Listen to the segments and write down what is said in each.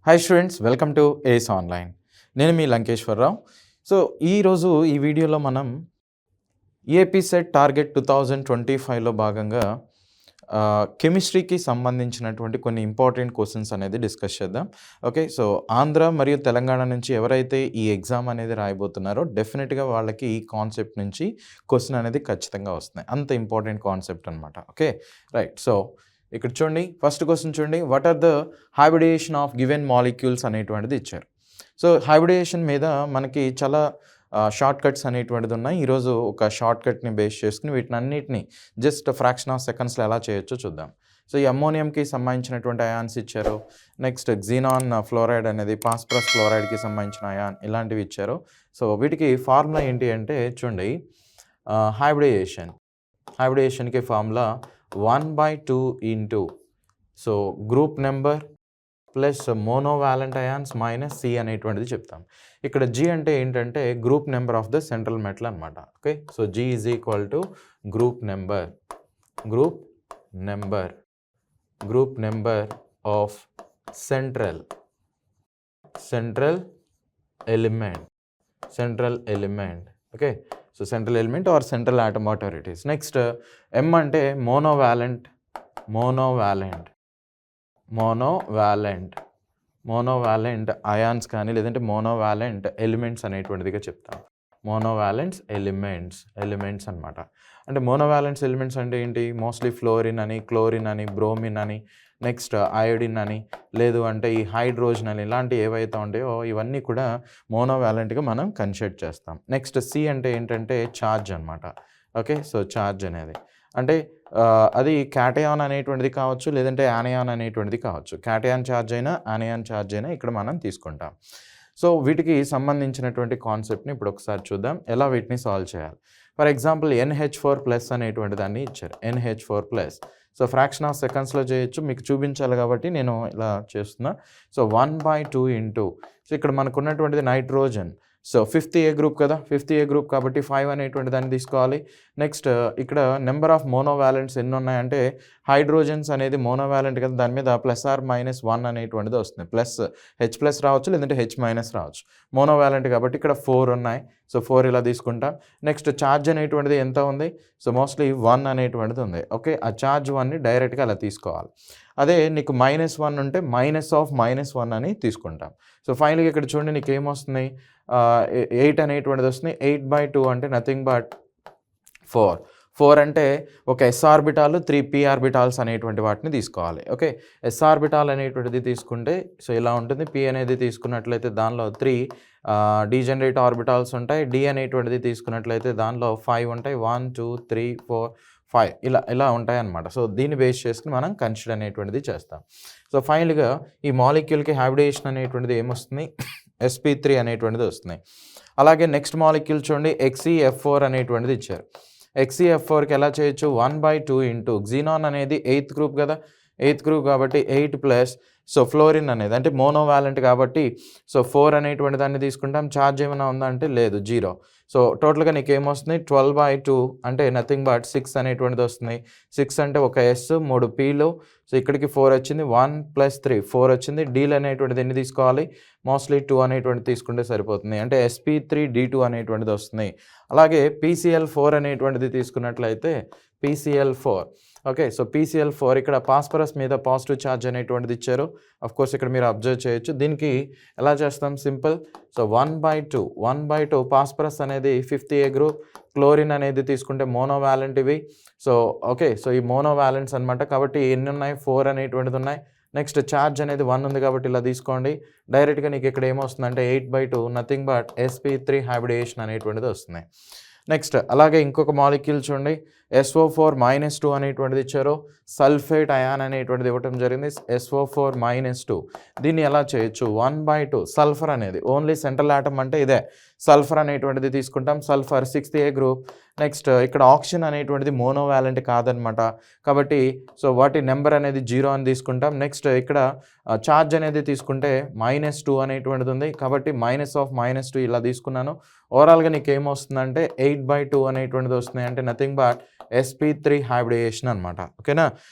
Hi students, welcome to ace online. నేను మీ లంకేశ్వరరావు. So ఈరోజు ఈ వీడియోలో మనం ఏపీ సెట్ టార్గెట్ 2025లో భాగంగా కెమిస్ట్రీకి సంబంధించినటువంటి కొన్ని ఇంపార్టెంట్ క్వశ్చన్స్ అనేది డిస్కస్ చేద్దాం. ఓకే, సో ఆంధ్ర మరియు తెలంగాణ నుంచి ఎవరైతే ఈ ఎగ్జామ్ అనేది రాయబోతున్నారో డెఫినెట్గా వాళ్ళకి ఈ కాన్సెప్ట్ నుంచి క్వశ్చన్ అనేది ఖచ్చితంగా వస్తున్నాయి. అంత ఇంపార్టెంట్ కాన్సెప్ట్ అనమాట. Okay right. సో ఇక్కడ చూడండి, ఫస్ట్ క్వశ్చన్ చూడండి, what are the hybridization of given molecules అనేటువంటిది ఇచ్చారు. సో హైబ్రిడేషన్ మీద మనకి చాలా షార్ట్ కట్స్ అనేటువంటిది ఉన్నాయి. ఈరోజు ఒక షార్ట్ కట్ని బేస్ చేసుకుని వీటిని అన్నిటిని జస్ట్ ఫ్రాక్షన్ ఆఫ్ సెకండ్స్లో ఎలా చేయొచ్చో చూద్దాం. సో ఈ అమ్మోనియంకి సంబంధించినటువంటి అయాన్స్ ఇచ్చారు. నెక్స్ట్ క్సినాన్ ఫ్లోరైడ్ అనేది ఫాస్ఫరస్ ఫ్లోరైడ్కి సంబంధించిన అయాన్ ఇలాంటివి ఇచ్చారు. సో వీటికి ఫార్ములా ఏంటి అంటే చూడండి, హైబ్రిడేషన్కి formula 1/2 into so group number plus monovalent ions minus C అనేటువంటిది చెప్తాం. ఇక్కడ జీ అంటే ఏంటంటే group number of the central metal అనమాట. Okay, so G is equal to group number of central element. Okay, so central element or central atom whatever it is. Next M అంటే monovalent ions కానీ లేదంటే monovalent elements అనేటువంటిదిగా చెప్తాం. మోనోవాలెంట్స్ elements అనమాట. అంటే మోనోవాలెంట్స్ elements అంటే ఏంటి? Mostly fluorine అని, chlorine అని, బ్రోమిన్ అని, నెక్స్ట్ అయోడిన్ అని, లేదు అంటే ఈ హైడ్రోజన్ అని, ఇలాంటివి ఏవైతే ఉంటాయో ఇవన్నీ కూడా మోనోవాలెంట్గా మనం కన్సిడర్ చేస్తాం. నెక్స్ట్ సి అంటే ఏంటంటే ఛార్జ్ అనమాట. ఓకే, సో ఛార్జ్ అనేది అంటే అది క్యాటయాన్ అనేటువంటిది కావచ్చు, లేదంటే యానయాన్ అనేటువంటిది కావచ్చు. క్యాటయాన్ ఛార్జ్ అయినా యానయాన్ ఛార్జ్ అయినా ఇక్కడ మనం తీసుకుంటాం. సో వీటికి సంబంధించినటువంటి కాన్సెప్ట్ని ఇప్పుడు ఒకసారి చూద్దాం, ఎలా వీటిని సాల్వ్ చేయాలి. ఫర్ ఎగ్జాంపుల్ NH4+ అనేటువంటి దాన్ని ఇచ్చారు. NH4+. సో ఫ్రాక్షన్ ఆఫ్ సెకండ్స్లో చేయొచ్చు, మీకు చూపించాలి కాబట్టి నేను ఇలా చేస్తున్నా. సో 1/2 ఇంటూ సో ఇక్కడ మనకు ఉన్నటువంటిది nitrogen. So 5th A group కదా, 5th A గ్రూప్ కాబట్టి 5 అనేటువంటి దాన్ని తీసుకోవాలి. నెక్స్ట్ ఇక్కడ నెంబర్ ఆఫ్ మోనోవాలెంట్స్ ఎన్ని ఉన్నాయంటే హైడ్రోజన్స్ అనేది మోనోవాలెంట్ కదా, దాని మీద +or-1 అనేటువంటిది వస్తుంది. H+ రావచ్చు, లేదంటే H- రావచ్చు. మోనోవాలెంట్ కాబట్టి ఇక్కడ 4 ఉన్నాయి. సో 4 ఇలా తీసుకుంటాం. నెక్స్ట్ ఛార్జ్ అనేటువంటిది ఎంత ఉంది? సో మోస్ట్లీ 1 అనేటువంటిది ఉంది. ఓకే, ఆ ఛార్జ్ 1ని డైరెక్ట్గా అలా తీసుకోవాలి. అదే నీకు -1 ఉంటే -1 అని తీసుకుంటాం. సో ఫైనల్గా ఇక్కడ చూడండి, నీకు ఏమొస్తుంది? 8 అనేటువంటిది వస్తుంది. 8/2 అంటే నథింగ్ బట్ 4 అంటే ఒక s ఆర్బిటాల్ 3 p ఆర్బిటాల్స్ అనేటువంటి వాటిని తీసుకోవాలి. ఓకే, s ఆర్బిటాల్ అనేటువంటిది తీసుకుంటే సో ఇలా ఉంటుంది. p అనేది తీసుకున్నట్లయితే దానిలో 3 డీజనరేట్ ఆర్బిటాల్స్ ఉంటాయి. d అనేటువంటిది తీసుకున్నట్లయితే దానిలో 5 ఉంటాయి. 1 2 3 4 5 ఇలా ఉంటాయి అన్నమాట. సో దీన్ని బేస్ చేసుకుని మనం కన్సిడర్ అనేటువంటిది చేస్తాం. సో ఫైనల్గా ఈ మాలిక్యూల్కి హైబ్రిడేషన్ అనేటువంటిది ఏమొస్తుంది? sp3 అనేటువంటిది వస్తుంది. అలాగే నెక్స్ట్ మాలిక్యూల్ చూడండి, XeF4 అనేటువంటిది ఇచ్చారు. XeF4కి ఎలా చేయొచ్చు? 1/2 ఇంటూ క్సినాన్ అనేది 8th గ్రూప్ కదా, 8th గ్రూప్ కాబట్టి 8+ సో ఫ్లోరిన్ అనేది అంటే మోనోవాలెంట్ కాబట్టి సో 4 అనేటువంటి దాన్ని తీసుకుంటాం. ఛార్జ్ ఏమైనా ఉందా అంటే లేదు, 0. సో టోటల్గా నీకు ఏమొస్తుంది? 12/2 అంటే నథింగ్ బట్ 6 అనేటువంటిది వస్తుంది. 6 అంటే ఒక S 3 Pలు. సో ఇక్కడికి 4 వచ్చింది. 1 + 3 4 వచ్చింది. డీల్ అనేటువంటిది ఎన్ని తీసుకోవాలి? మోస్ట్లీ 2 అనేటువంటిది తీసుకుంటే సరిపోతుంది. అంటే sp3d2 అనేటువంటిది వస్తుంది. అలాగే PCl4 అనేటువంటిది తీసుకున్నట్లయితే PCl4. ఓకే, సో PCl4 ఇక్కడ ఫాస్ఫరస్ మీద పాజిటివ్ ఛార్జ్ అనేటువంటిది ఇచ్చారు. కోర్స్ ఇక్కడ మీరు అబ్జర్వ్ చేయొచ్చు. దీనికి ఎలా చేస్తాం? సింపుల్. సో 1/2 ఫాస్ఫరస్ అనేది 5th A గ్రూప్, క్లోరిన్ అనేది తీసుకుంటే మోనోవాలెంట్ ఇవి. సో ఓకే, సో ఈ మోనోవాలెంట్స్ అనమాట. కాబట్టి ఎన్ని ఉన్నాయి? 4 అనేటువంటిది ఉన్నాయి. నెక్స్ట్ ఛార్జ్ అనేది 1 ఉంది కాబట్టి ఇలా తీసుకోండి. డైరెక్ట్గా నీకు ఇక్కడ ఏమొస్తుందంటే 8/2 నథింగ్ బట్ sp3 హైబ్రిడేషన్ అనేటువంటిది వస్తుంది. నెక్స్ట్ అలాగే ఇంకొక మాలిక్యూల్ చూడండి, SO4-2 అనేటువంటిది ఇచ్చారు. సల్ఫేట్ అయాన్ అనేటువంటిది ఇవ్వటం జరిగింది. SO4-2 దీన్ని ఎలా చేయొచ్చు? 1/2 సల్ఫర్ అనేది ఓన్లీ సెంట్రల్ ఆటమ్ అంటే ఇదే సల్ఫర్ అనేటువంటిది తీసుకుంటాం. Sulphur 6th A group. Next ఇక్కడ ఆక్సిజన్ అనేటువంటిది మోనోవాలెంట్ కాదనమాట, కాబట్టి సో వాటి నెంబర్ అనేది 0 అని తీసుకుంటాం. నెక్స్ట్ ఇక్కడ ఛార్జ్ అనేది తీసుకుంటే -2 అనేటువంటిది ఉంది కాబట్టి -2 ఇలా తీసుకున్నాను. ఓవరాల్గా నీకు ఏమొస్తుందంటే 8/2 అనేటువంటిది వస్తుంది. అంటే నథింగ్ బట్ sp3 హైబ్రిడేషన్ అనమాట. ఓకేనా,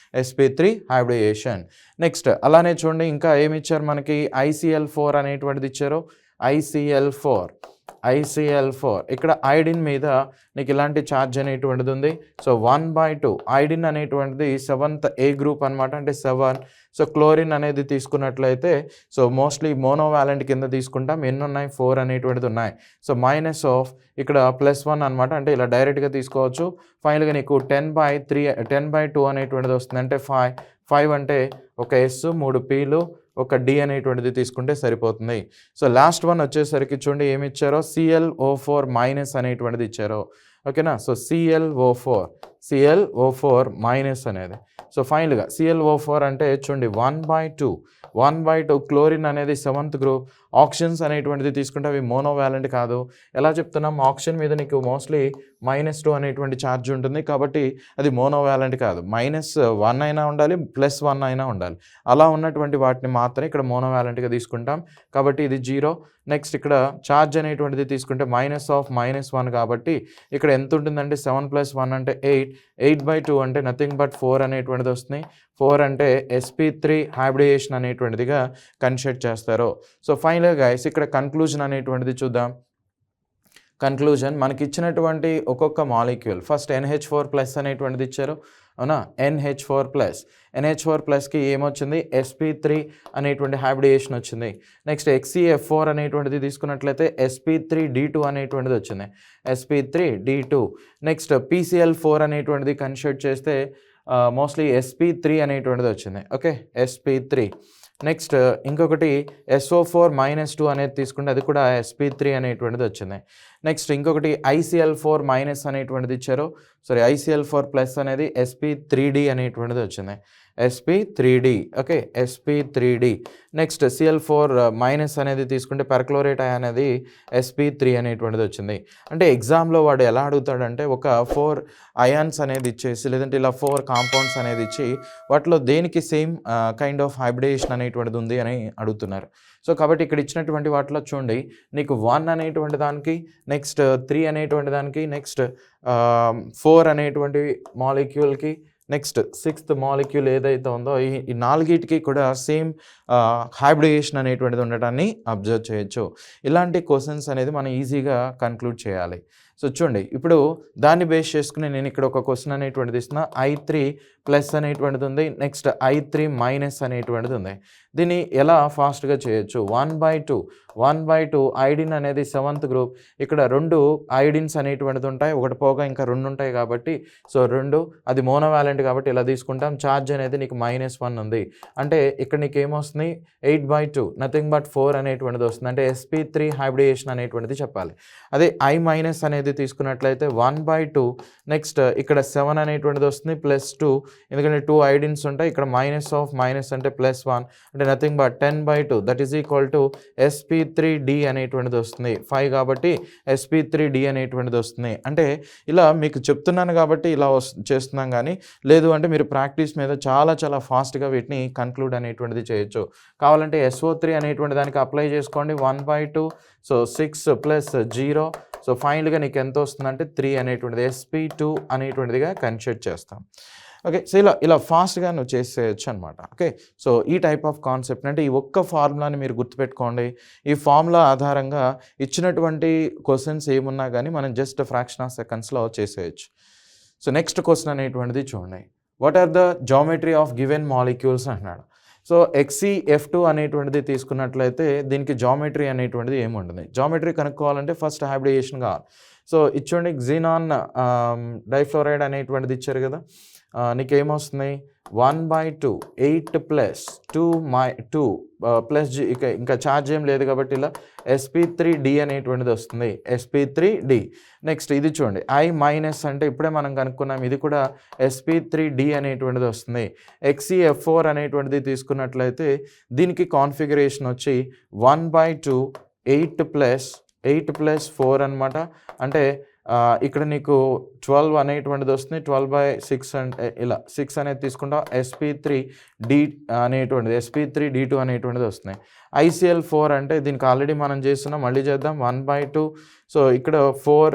sp3 హైబ్రిడేషన్. నెక్స్ట్ అలానే చూడండి ఇంకా ఏమి ఇచ్చారు మనకి, ICl4 అనేటువంటిది ఇచ్చారు. ICl4 ఇక్కడ ఐడిన్ మీద నీకు ఇలాంటి ఛార్జ్ అనేటువంటిది ఉంది. సో 1/2 ఐడిన్ అనేటువంటిది 7th A గ్రూప్ అనమాట, అంటే 7. సో క్లోరిన్ అనేది తీసుకున్నట్లయితే సో మోస్ట్లీ మోనోవాలెంట్ కింద తీసుకుంటాం. ఎన్ని ఉన్నాయి, 4 అనేటువంటిది ఉన్నాయి. సో మైనస్ ఆఫ్ ఇక్కడ +1 అనమాట, అంటే ఇలా డైరెక్ట్గా తీసుకోవచ్చు. ఫైనల్గా నీకు 10/2 అనేటువంటిది వస్తుంది, అంటే 5 అంటే ఒక S 3 Pలు ఒక D అనేటువంటిది తీసుకుంటే సరిపోతుంది. సో లాస్ట్ వన్ వచ్చేసరికి చూడండి ఏమి ఇచ్చారో, ClO4 మైనస్ అనేటువంటిది ఇచ్చారో. ఓకేనా, సో ClO4 మైనస్ అనేది. సో ఫైనల్గా ClO4 అంటే చూడండి 1/2 క్లోరిన్ అనేది 7th గ్రూప్. ఆక్సిజన్స్ అనేటువంటిది తీసుకుంటే అవి మోనోవాలెంట్ కాదు. ఎలా చెప్తున్నాం, ఆక్సిజన్ మీద నీకు మోస్ట్లీ -2 అనేటువంటి ఛార్జ్ ఉంటుంది కాబట్టి అది మోనోవాలెంట్ కాదు. -1 అయినా ఉండాలి, +1 అయినా ఉండాలి. అలా ఉన్నటువంటి వాటిని మాత్రమే ఇక్కడ మోనోవాలెంట్గా తీసుకుంటాం కాబట్టి ఇది 0. నెక్స్ట్ ఇక్కడ ఛార్జ్ అనేటువంటిది తీసుకుంటే -1 కాబట్టి ఇక్కడ ఎంత ఉంటుందంటే 7 + 1 అంటే 8/2 అంటే నథింగ్ బట్ 4 అనేటువంటిది వస్తుంది. 4 అంటే sp3 హైబ్రిడేషన్ అనేటువంటిదిగా కన్సిడర్ చేస్తారు. సో ఫైనల్గా గైస్ ఇక్కడ కన్క్లూజన్ అనేటువంటిది చూద్దాం. కన్క్లూజన్ మనకి ఇచ్చినటువంటి ఒక్కొక్క మాలిక్యూల్ ఫస్ట్ NH4+ అనేటువంటిది ఇచ్చారు, అవునా. NH4+కి ఏమొచ్చింది, sp3 అనేటువంటి హైబ్రిడేషన్ వచ్చింది. నెక్స్ట్ XeF4 అనేటువంటిది తీసుకున్నట్లయితే sp3d2 అనేటువంటిది వచ్చింది, sp3d2. నెక్స్ట్ PCl4 అనేటువంటిది కన్సిడర్ చేస్తే మోస్ట్లీ sp3 అనేటువంటిది వచ్చింది. Okay, sp3. నెక్స్ట్ ఇంకొకటి SO4-2 అనేది తీసుకుంటే అది కూడా sp3 అనేటువంటిది వచ్చింది. నెక్స్ట్ ఇంకొకటి ICl4- అనేటువంటిది ఇచ్చారు. ICl4+ అనేది sp3d అనేటువంటిది వచ్చింది, sp3d. Okay, sp3d. Next Cl4- అనేది తీసుకుంటే పెర్క్లోరేట్ అనేది sp3 అనేటువంటిది వచ్చింది. అంటే ఎగ్జామ్లో వాడు ఎలా అడుగుతాడంటే ఒక 4 అయాన్స్ అనేది ఇచ్చేసి లేదంటే ఇలా 4 కాంపౌండ్స్ అనేది ఇచ్చి వాటిలో దేనికి సేమ్ కైండ్ ఆఫ్ హైబ్రిడేషన్ అనేటువంటిది ఉంది అని అడుగుతున్నారు. సో కాబట్టి ఇక్కడ ఇచ్చినటువంటి వాటిలో చూడండి నీకు 1 అనేటువంటి దానికి, నెక్స్ట్ 3 అనేటువంటి దానికి, నెక్స్ట్ 4 అనేటువంటి మాలిక్యూల్కి, నెక్స్ట్ 6th మాలిక్యూల్ ఏదైతే ఉందో ఈ 4కి కూడా సేమ్ హైబ్రిడేషన్ అనేటువంటిది ఉండటాన్ని అబ్జర్వ్ చేయొచ్చు. ఇలాంటి క్వశ్చన్స్ అనేది మనం ఈజీగా కన్క్లూడ్ చేయాలి. సో చూడండి ఇప్పుడు దాన్ని బేస్ చేసుకుని నేను ఇక్కడ ఒక క్వశ్చన్ అనేటువంటిది ఇస్తున్నా. I3+ అనేటువంటిది ఉంది, నెక్స్ట్ I3- అనేటువంటిది ఉంది. దీన్ని ఎలా ఫాస్ట్గా చేయొచ్చు, 1/2 ఐడిన్ అనేది 7th గ్రూప్. ఇక్కడ 2 ఐడిన్స్ అనేటువంటిది ఉంటాయి, ఒకటి పోగా ఇంకా 2 ఉంటాయి కాబట్టి సో 2 అది మోనోవాలెంట్ కాబట్టి ఇలా తీసుకుంటాం. ఛార్జ్ అనేది నీకు -1 ఉంది, అంటే ఇక్కడ నీకు ఏమొస్తుంది 8/2 నథింగ్ బట్ 4 అనేటువంటిది వస్తుంది, అంటే sp3 హైబ్రిడేషన్ అనేటువంటిది చెప్పాలి. అదే I- అనేది తీసుకున్నట్లయితే 1/2 నెక్స్ట్ ఇక్కడ 7 అనేటువంటిది వస్తుంది +2 ఎందుకంటే 2 ఐడిన్స్ ఉంటాయి. ఇక్కడ -of- అంటే +1 అంటే nothing but 10/2 that is equal to sp3d అనేటువంటిది వస్తుంది. 5 కాబట్టి sp3d అనేటువంటిది వస్తుంది. అంటే ఇలా మీకు చెప్తున్నాను కాబట్టి ఇలా చేస్తున్నాం, కానీ లేదు అంటే మీరు ప్రాక్టీస్ మీద చాలా ఫాస్ట్గా వీటిని కన్క్లూడ్ అనేటువంటిది చేయొచ్చు. కావాలంటే SO3 అనేటువంటి దానికి అప్లై చేసుకోండి. 1/2 సో 6 + 0 సో ఫైనల్గా నీకు ఎంత వస్తుందంటే 3 అనేటువంటిది sp2 అనేటువంటిదిగా కన్సిడర్ చేస్తాం. ఓకే, సో ఇలా ఫాస్ట్గా నువ్వు చేసేయచ్చు అనమాట. ఓకే, సో ఈ టైప్ ఆఫ్ కాన్సెప్ట్ అంటే ఈ ఒక్క ఫార్ములాని మీరు గుర్తుపెట్టుకోండి. ఈ ఫార్ములా ఆధారంగా ఇచ్చినటువంటి క్వశ్చన్స్ ఏమున్నా కానీ మనం జస్ట్ ఫ్రాక్షన్ ఆఫ్ సెకండ్స్లో చేసేయచ్చు. సో నెక్స్ట్ క్వశ్చన్ అనేటువంటిది చూడండి, what are the geometry of given molecules అంటున్నాడు. సో XeF2 అనేటువంటిది తీసుకున్నట్లయితే దీనికి జామెట్రీ అనేటువంటిది ఏముంటుంది, జామెట్రీ కనుక్కోవాలంటే ఫస్ట్ హైబ్రిడేషన్ కావాలి. సో ఇచ్చోండి xenon డైఫ్లోరైడ్ అనేటువంటిది ఇచ్చారు కదా, నీకేమొస్తుంది 1/2 8 + 2 ప్లస్ G ఇంకా ఛార్జ్ ఏం లేదు కాబట్టి ఇలా sp3d అనేటువంటిది వస్తుంది, sp3d. నెక్స్ట్ ఇది చూడండి I- అంటే ఇప్పుడే మనం కనుక్కున్నాం, ఇది కూడా sp3d అనేటువంటిది వస్తుంది. XeF4 అనేటువంటిది తీసుకున్నట్లయితే దీనికి కాన్ఫిగరేషన్ వచ్చి 1/2 8 + 4 అనమాట. అంటే ఇక్కడ నీకు 12 అనేటువంటిది వస్తుంది, 12/6 అంటే ఇలా 6 అనేది తీసుకుంటాం. sp3d అనేటువంటిది sp3d2 అనేటువంటిది వస్తుంది. ICl4 అంటే దీనికి ఆల్రెడీ మనం చేస్తున్నాం, మళ్ళీ చేద్దాం 1/2 సో ఇక్కడ 4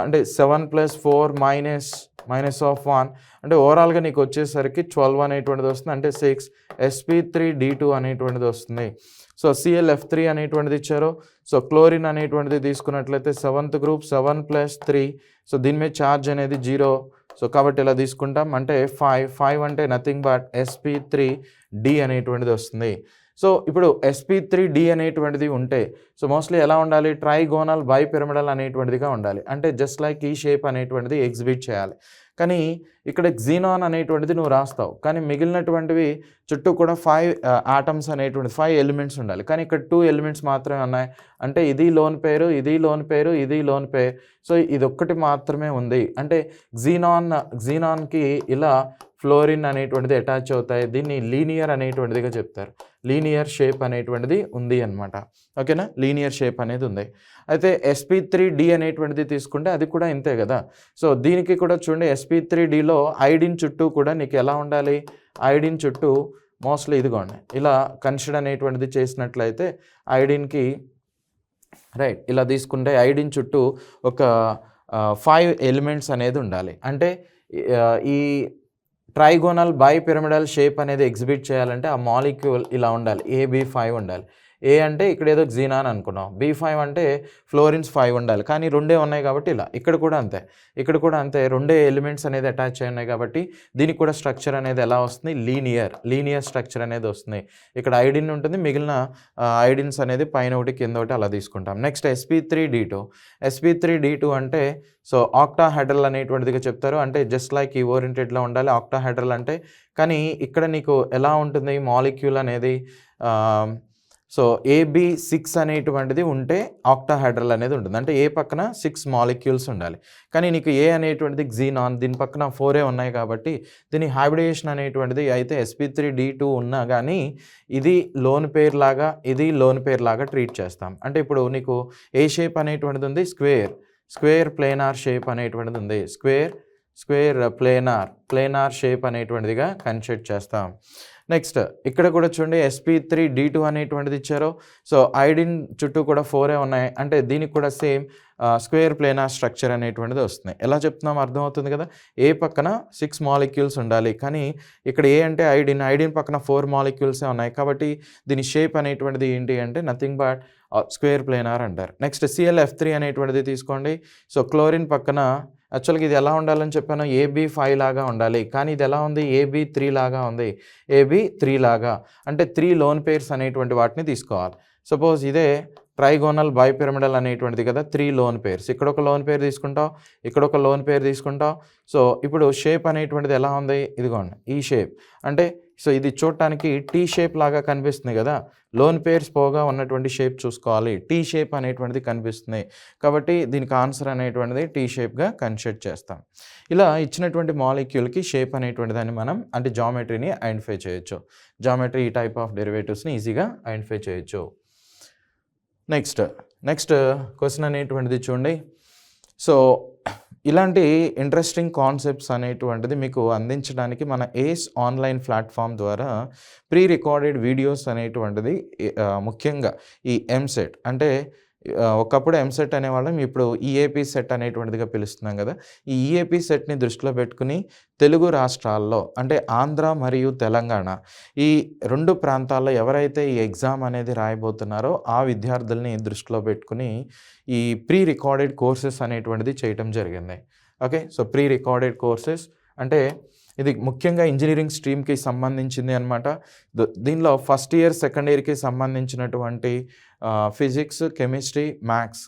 అంటే 7 + 4 మైనస్ ఆఫ్ 1 అంటే ఓవరాల్‌గా నీకు వచ్చేసరికి 12 అనేటువంటిది వస్తుంది. అంటే 6 sp3d2 అనేటువంటిది వస్తుంది. సో ClF3 అనేటువంటిది ఇచ్చారు. సో క్లోరిన్ అనేటువంటిది తీసుకున్నట్లయితే 7th గ్రూప్ 7 + 3 సో దీని మీద ఛార్జ్ అనేది 0. సో కాబట్టి ఇలా తీసుకుంటాం. అంటే 5 అంటే నథింగ్ బట్ sp3d అనేటువంటిది వస్తుంది. సో ఇప్పుడు sp3d అనేటువంటిది ఉంటే సో మోస్ట్లీ ఎలా ఉండాలి, ట్రైగోనల్ బైపిరమిడల్ అనేటువంటిదిగా ఉండాలి. అంటే జస్ట్ లైక్ ఈ షేప్ అనేటువంటిది ఎగ్జిబిట్ చేయాలి. కానీ ఇక్కడ క్సినాన్ అనేటువంటిది నువ్వు రాస్తావు, కానీ మిగిలినటువంటివి చుట్టూ కూడా 5 ఆటమ్స్ అనేటువంటిది 5 ఎలిమెంట్స్ ఉండాలి. కానీ ఇక్కడ 2 ఎలిమెంట్స్ మాత్రమే ఉన్నాయి. అంటే ఇది లోన్ పేరు, ఇది లోన్ పేరు, ఇది లోన్ పేరు. సో ఇదొక్కటి మాత్రమే ఉంది. అంటే క్సినాన్కి ఇలా ఫ్లోరిన్ అనేటువంటిది అటాచ్ అవుతాయి. దీన్ని లీనియర్ అనేటువంటిదిగా చెప్తారు. లీనియర్ షేప్ అనేటువంటిది ఉంది అనమాట. ఓకేనా, లీనియర్ షేప్ అనేది ఉంది. అయితే sp3d అనేటువంటిది తీసుకుంటే అది కూడా ఇంతే కదా. సో దీనికి కూడా చూడండి, sp3dలో ఐడిన్ చుట్టూ కూడా నీకు ఎలా ఉండాలి, ఐడిన్ చుట్టూ మోస్ట్లీ ఇదిగోండి ఇలా కన్సిడర్ అనేటువంటిది చేసినట్లయితే ఐడిన్కి రైట్ ఇలా తీసుకుంటే ఐడిన్ చుట్టూ ఒక 5 ఎలిమెంట్స్ అనేది ఉండాలి. అంటే ఈ ట్రైగోనల్ బైపిరమిడల్ షేప్ అనేది ఎగ్జిబిట్ చేయాలంటే ఆ మాలిక్యూల్ ఇలా ఉండాలి, AB5 ఉండాలి. ఏ అంటే ఇక్కడ ఏదో క్సినాన్ అనుకున్నాం, B5 అంటే ఫ్లోరిన్స్ 5 ఉండాలి. కానీ రెండే ఉన్నాయి కాబట్టి ఇలా. ఇక్కడ కూడా అంతే, రెండే ఎలిమెంట్స్ అనేది అటాచ్ అయి ఉన్నాయి కాబట్టి దీనికి కూడా స్ట్రక్చర్ అనేది ఎలా వస్తుంది, లీనియర్ స్ట్రక్చర్ అనేది వస్తుంది. ఇక్కడ ఐడిన్ ఉంటుంది, మిగిలిన ఐడిన్స్ అనేది పైన ఒకటి కింద ఒకటి అలా తీసుకుంటాం. నెక్స్ట్ sp3d2 అంటే సో ఆక్టాహెడ్రల్ అనేటువంటిదిగా చెప్తారు. అంటే జస్ట్ లైక్ ఈ ఓరియంటెడ్లో ఉండాలి ఆక్టాహెడ్రల్ అంటే. కానీ ఇక్కడ నీకు ఎలా ఉంటుంది మాలిక్యూల్ అనేది, సో AB6 అనేటువంటిది ఉంటే ఆక్టాహెడ్రల్ అనేది ఉంటుంది. అంటే ఏ పక్కన 6 మాలిక్యూల్స్ ఉండాలి. కానీ నీకు ఏ అనేటువంటిది క్సినాన్, దీని పక్కన 4 ఉన్నాయి కాబట్టి దీని హైబ్రిడేషన్ అనేటువంటిది అయితే sp3d2 ఉన్నా కానీ ఇది లోన్ పేర్ లాగా, ఇది లోన్ పేర్ లాగా ట్రీట్ చేస్తాం. అంటే ఇప్పుడు నీకు ఏ షేప్ అనేటువంటిది ఉంది, స్క్వేర్ ప్లేనార్ షేప్ అనేటువంటిది ఉంది. స్క్వేర్ ప్లేనార్ షేప్ అనేటువంటిదిగా కన్సిడర్ చేస్తాం. నెక్స్ట్ ఇక్కడ కూడా చూడండి sp3d2 అనేటువంటిది ఇచ్చారు. సో ఐడిన్ చుట్టూ కూడా 4 ఉన్నాయి. అంటే దీనికి కూడా సేమ్ స్క్వేర్ ప్లేనార్ స్ట్రక్చర్ అనేటువంటిది వస్తుంది. ఎలా చెప్తున్నాం అర్థమవుతుంది కదా. ఏ పక్కన 6 మాలిక్యూల్స్ ఉండాలి, కానీ ఇక్కడ ఏ అంటే ఐడిన్ పక్కన 4 మాలిక్యూల్సే ఉన్నాయి కాబట్టి దీని షేప్ అనేటువంటిది ఏంటి అంటే నథింగ్ బట్ స్క్వేర్ ప్లేనార్ అంటారు. నెక్స్ట్ ClF3 అనేటువంటిది తీసుకోండి. సో క్లోరిన్ పక్కన యాక్చువల్గా ఇది ఎలా ఉండాలని చెప్పాను, AB5 లాగా ఉండాలి. కానీ ఇది ఎలా ఉంది, AB3 లాగా ఉంది. AB3 లాగా అంటే 3 లోన్ పేర్స్ అనేటువంటి వాటిని తీసుకోవాలి. సపోజ్ ఇదే ట్రైగోనల్ బైపిరమిడల్ అనేటువంటిది కదా, 3 లోన్ పేర్స్. ఇక్కడ ఒక లోన్ పేర్ తీసుకుంటావు, ఇక్కడ ఒక లోన్ పేర్ తీసుకుంటావు. సో ఇప్పుడు షేప్ అనేటువంటిది ఎలా ఉంది, ఇదిగోండి ఈ షేప్. అంటే సో ఇది చూడటానికి టీ షేప్ లాగా కనిపిస్తుంది కదా. లోన్ పేర్స్ పోగా ఉన్నటువంటి షేప్ చూసుకోవాలి, టీ షేప్ అనేటువంటిది కనిపిస్తుంది. కాబట్టి దీనికి ఆన్సర్ అనేటువంటిది టీ షేప్గా కన్సిడర్ చేస్తాం. ఇలా ఇచ్చినటువంటి మాలిక్యూల్కి షేప్ అనేటువంటి దాన్ని మనం అంటే జామెట్రీని ఐడెంటిఫై చేయొచ్చు. జామెట్రీ ఈ టైప్ ఆఫ్ డెరివేటివ్స్ని ఈజీగా ఐడెంటిఫై చేయొచ్చు. నెక్స్ట్ క్వశ్చన్ అనేటువంటిది చూడండి. సో ఇలాంటి ఇంట్రెస్టింగ్ కాన్సెప్ట్స్ అనేటువంటిది మీకు అందించడానికి మన ఏస్ ఆన్లైన్ ప్లాట్ఫామ్ ద్వారా ప్రీ రికార్డెడ్ వీడియోస్ అనేటువంటిది ముఖ్యంగా ఈ ఎంసెట్ అంటే ఒకప్పుడు ఎంసెట్ అనేవాళ్ళం, ఇప్పుడు ఈఏపీ సెట్ అనేటువంటిదిగా పిలుస్తున్నాం కదా. ఈ ఈఏపీ సెట్ని దృష్టిలో పెట్టుకుని తెలుగు రాష్ట్రాల్లో అంటే ఆంధ్ర మరియు తెలంగాణ ఈ 2 ప్రాంతాల్లో ఎవరైతే ఈ ఎగ్జామ్ అనేది రాయబోతున్నారో ఆ విద్యార్థుల్ని దృష్టిలో పెట్టుకుని ఈ ప్రీ రికార్డెడ్ కోర్సెస్ అనేటువంటిది చేయటం జరిగింది. Okay, so pre recorded courses అంటే ఇది ముఖ్యంగా ఇంజనీరింగ్ స్ట్రీమ్కి సంబంధించింది అనమాట. దీనిలో ఫస్ట్ ఇయర్ సెకండ్ ఇయర్కి సంబంధించినటువంటి ఫిజిక్స్, కెమిస్ట్రీ, మ్యాథ్స్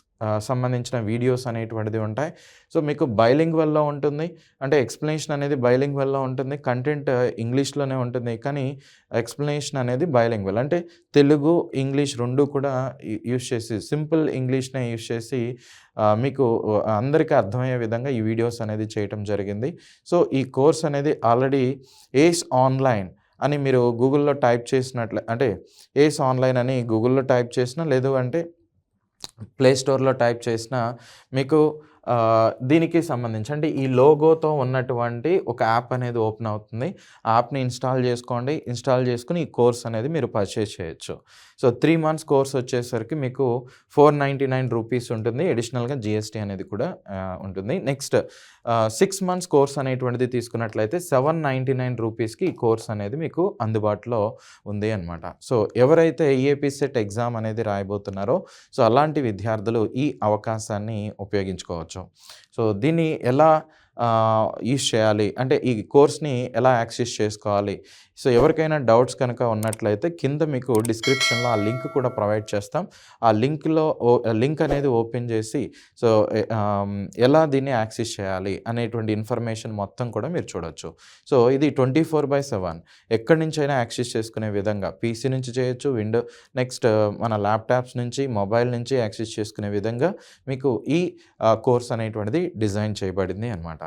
సంబంధించిన వీడియోస్ అనేటువంటిది ఉంటాయి. సో మీకు బైలింగ్వల్లో ఉంటుంది, అంటే ఎక్స్ప్లెనేషన్ అనేది బైలింగ్వల్లో ఉంటుంది. కంటెంట్ ఇంగ్లీష్లోనే ఉంటుంది, కానీ ఎక్స్ప్లెనేషన్ అనేది బైలింగ్వల్ అంటే తెలుగు ఇంగ్లీష్ 2 కూడా యూజ్ చేసి సింపుల్ ఇంగ్లీష్నే యూజ్ చేసి మీకు అందరికీ అర్థమయ్యే విధంగా ఈ వీడియోస్ అనేది చేయటం జరిగింది. సో ఈ కోర్స్ అనేది ఆల్రెడీ ఏస్ ఆన్లైన్ అని మీరు గూగుల్లో టైప్ చేసినట్లే, అంటే ఏస్ ఆన్లైన్ అని గూగుల్లో టైప్ చేసినా లేదు అంటే ప్లే స్టోర్లో టైప్ చేసినా మీకు దీనికి సంబంధించి అంటే ఈ లోగోతో ఉన్నటువంటి ఒక యాప్ అనేది ఓపెన్ అవుతుంది. ఆ యాప్‌ని ఇన్‌స్టాల్ చేసుకోండి. ఇన్‌స్టాల్ చేసుకొని ఈ కోర్స్ అనేది మీరు పర్చేజ్ చేయొచ్చు. సో 3 మంత్స్ కోర్స్ వచ్చేసరికి మీకు ₹499 ఉంటుంది. అడిషనల్‌గా జీఎస్టీ అనేది కూడా ఉంటుంది. నెక్స్ట్ 6 మంత్స్ కోర్స్ అనేటువంటిది తీసుకున్నట్లయితే ₹799కి ఈ కోర్స్ అనేది మీకు అందుబాటులో ఉంది అనమాట. సో ఎవరైతే ఈఏపీ సెట్ ఎగ్జామ్ అనేది రాయబోతున్నారో సో అలాంటి విద్యార్థులు ఈ అవకాశాన్ని ఉపయోగించుకోవచ్చు. సో దీన్ని ఎలా యూజ్ చేయాలి అంటే ఈ కోర్స్‌ని ఎలా యాక్సెస్ చేసుకోవాలి? సో ఎవరికైనా డౌట్స్ కనుక ఉన్నట్లయితే కింద మీకు డిస్క్రిప్షన్‌లో ఆ లింక్ కూడా ప్రొవైడ్ చేస్తాం. ఆ లింక్ అనేది ఓపెన్ చేసి సో ఎలా దీన్ని యాక్సెస్ చేయాలి అనేటువంటి ఇన్ఫర్మేషన్ మొత్తం కూడా మీరు చూడొచ్చు. సో ఇది 24/7 ఎక్కడి నుంచైనా యాక్సెస్ చేసుకునే విధంగా పీసీ నుంచి చేయొచ్చు. నెక్స్ట్ మన ల్యాప్‌టాప్స్ నుంచి, మొబైల్ నుంచి యాక్సెస్ చేసుకునే విధంగా మీకు ఈ కోర్స్ అనేటువంటిది డిజైన్ చేయబడింది అనమాట.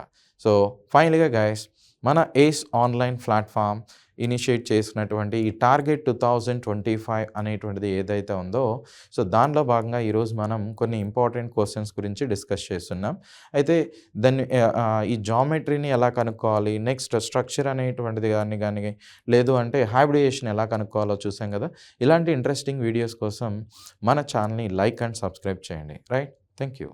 సో ఫైనల్‌గా గైస్ మన ఏస్ ఆన్‌లైన్ ప్లాట్‌ఫామ్ ఇనిషియేట్ చేసినటువంటి ఈ టార్గెట్ 2025 అనేటువంటిది ఏదైతే ఉందో సో దానిలో భాగంగా ఈరోజు మనం కొన్ని ఇంపార్టెంట్ క్వెషన్స్ గురించి డిస్కస్ చేస్తున్నాం. అయితే దాన్ని ఈ జామెట్రీని ఎలా కనుక్కోవాలి, నెక్స్ట్ స్ట్రక్చర్ అనేటువంటిది కానీ లేదు అంటే హైబ్రిడేషన్ ఎలా కనుక్కోవాలో చూసాం కదా. ఇలాంటి ఇంట్రెస్టింగ్ వీడియోస్ కోసం మన ఛానల్‌ని లైక్ అండ్ సబ్స్క్రైబ్ చేయండి. రైట్. Thank you.